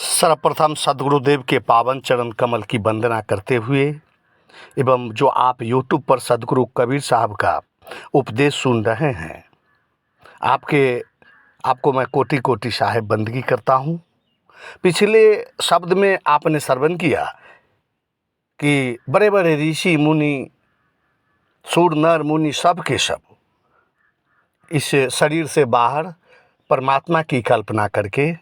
सर्वप्रथम सद्गुरुदेव के पावन चरण कमल की वंदना करते हुए एवं जो आप यूट्यूब पर सद्गुरु कबीर साहब का उपदेश सुन रहे हैं, आपको मैं कोटि कोटि साहेब बंदगी करता हूँ। पिछले शब्द में आपने श्रवण किया कि बड़े बड़े ऋषि मुनि, सूर नर मुनि, सब के सब इस शरीर से बाहर परमात्मा की कल्पना करके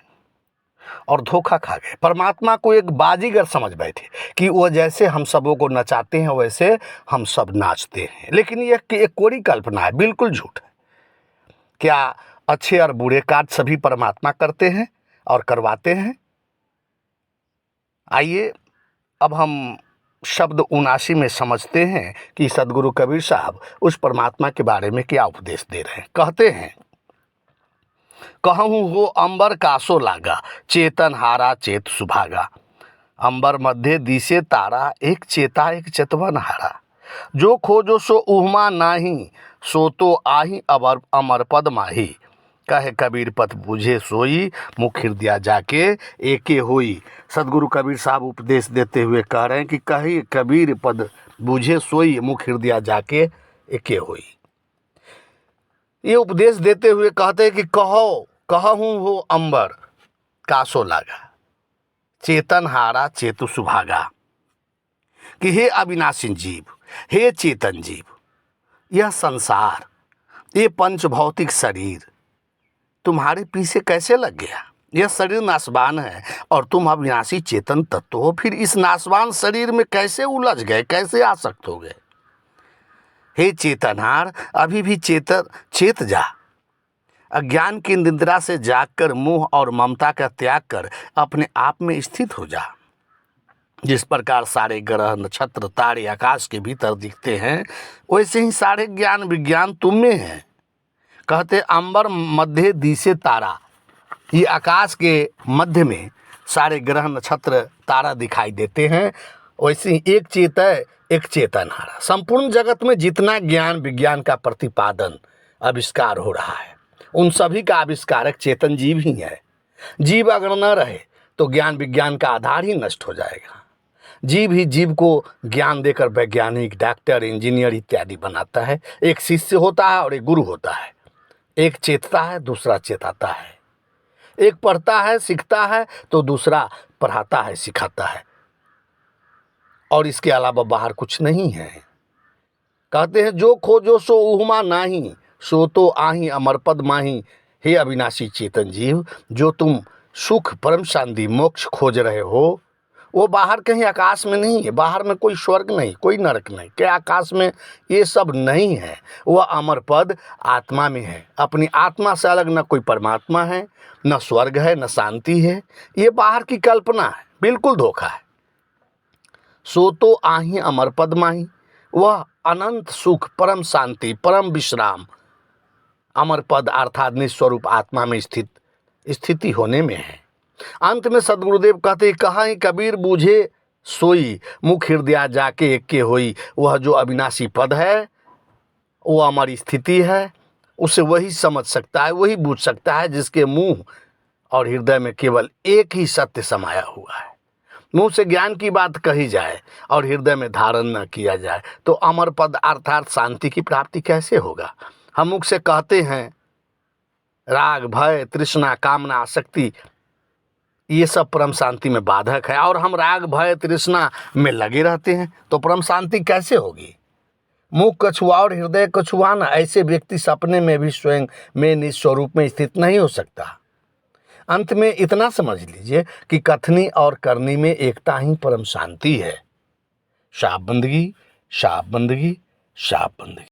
और धोखा खा गए। परमात्मा को एक बाजीगर समझ बैठे कि वो जैसे हम सबों को नचाते हैं वैसे हम सब नाचते हैं। लेकिन ये एक कोरी कल्पना है, बिल्कुल झूठ है। क्या अच्छे और बुरे कार्य सभी परमात्मा करते हैं और करवाते हैं? आइए अब हम शब्द 79 में समझते हैं कि सद्गुरु कबीर साहब उस परमात्मा के बारे में क्या उपदेश दे रहे हैं। कहते हैं, कहूँ हो अंबर कासो लागा, चेतन हारा चेत सुभागा। अंबर मध्य दिसे तारा, एक चेता एक चेतवन हारा। जो खोजो सो उहमा नाही, सो तो आही अमर पद माही। कहे कबीर पथ बुझे सोई, मुख हृदय जाके एके होई। सद्गुरु कबीर साहब उपदेश देते हुए कह रहे हैं कि कही कबीर पद बुझे सोई, मुख हृदय जाके एके होई। ये उपदेश देते हुए कहते हैं कि कहूँ हो अंबर कासो लागा, चेतन हारा चेतु सुभागा। कि हे अविनाशी जीव, हे चेतन जीव, यह संसार, ये पंच भौतिक शरीर तुम्हारे पीछे कैसे लग गया? यह शरीर नाशवान है और तुम अविनाशी चेतन तत्व हो, फिर इस नाशवान शरीर में कैसे उलझ गए, कैसे आसक्त हो गए? हे चेतनहार, अभी भी चेत जा। अज्ञान की निद्रा से जागकर मोह और ममता का त्याग कर अपने आप में स्थित हो जा। जिस प्रकार सारे ग्रह, नक्षत्र, तारे आकाश के भीतर दिखते हैं, वैसे ही सारे ज्ञान विज्ञान तुम में है। कहते अंबर मध्य दिसे तारा, ये आकाश के मध्य में सारे ग्रह, नक्षत्र, तारा दिखाई देते हैं। वैसे ही एक चेत है, एक चेतनहारा। संपूर्ण जगत में जितना ज्ञान विज्ञान का प्रतिपादन आविष्कार हो रहा है, उन सभी का आविष्कारक चेतन जीव ही है। जीव अगर न रहे तो ज्ञान विज्ञान का आधार ही नष्ट हो जाएगा। जीव ही जीव को ज्ञान देकर वैज्ञानिक, डॉक्टर, इंजीनियर इत्यादि बनाता है। एक शिष्य होता है और एक गुरु होता है। एक चेतता है, दूसरा चेताता है। एक पढ़ता है, सीखता है, तो दूसरा पढ़ाता है, सिखाता है। और इसके अलावा बाहर कुछ नहीं है। कहते हैं, जो खोजो सो उहमा नाही, सो तो आही अमर पद माही। हे अविनाशी चेतन जीव, जो तुम सुख, परम शांति, मोक्ष खोज रहे हो, वो बाहर कहीं आकाश में नहीं है। बाहर में कोई स्वर्ग नहीं, कोई नरक नहीं, क्या आकाश में ये सब नहीं है। वह अमर पद आत्मा में है। अपनी आत्मा से अलग न कोई परमात्मा है, न स्वर्ग है, न शांति है। ये बाहर की कल्पना है, बिल्कुल धोखा है। सो तो आही अमर पद माही, वह अनंत सुख, परम शांति, परम विश्राम अमर पद अर्थात निस्वरूप आत्मा में स्थिति होने में है। अंत में सद्गुरुदेव कहते, कहा कबीर बूझे सोई, मुख हृदय जाके एके होई। वह जो अविनाशी पद है, वो अमर स्थिति है। उसे वही समझ सकता है, वही बूझ सकता है जिसके मुंह और हृदय में केवल एक ही सत्य समाया हुआ है। मुंह से ज्ञान की बात कही जाए और हृदय में धारण न किया जाए तो अमर पद अर्थात शांति की प्राप्ति कैसे होगा? हम मुख से कहते हैं राग, भय, तृष्णा, कामना, आसक्ति, ये सब परम शांति में बाधक है, और हम राग, भय, तृष्णा में लगे रहते हैं, तो परम शांति कैसे होगी? मुख कछुआ और हृदय कछुआना, ऐसे व्यक्ति सपने में भी स्वयं में निस्वरूप में स्थित नहीं हो सकता। अंत में इतना समझ लीजिए कि कथनी और करनी में एकता ही परम शांति है। शाह बंदगी, शाह बंदगी, शाह बंदगी।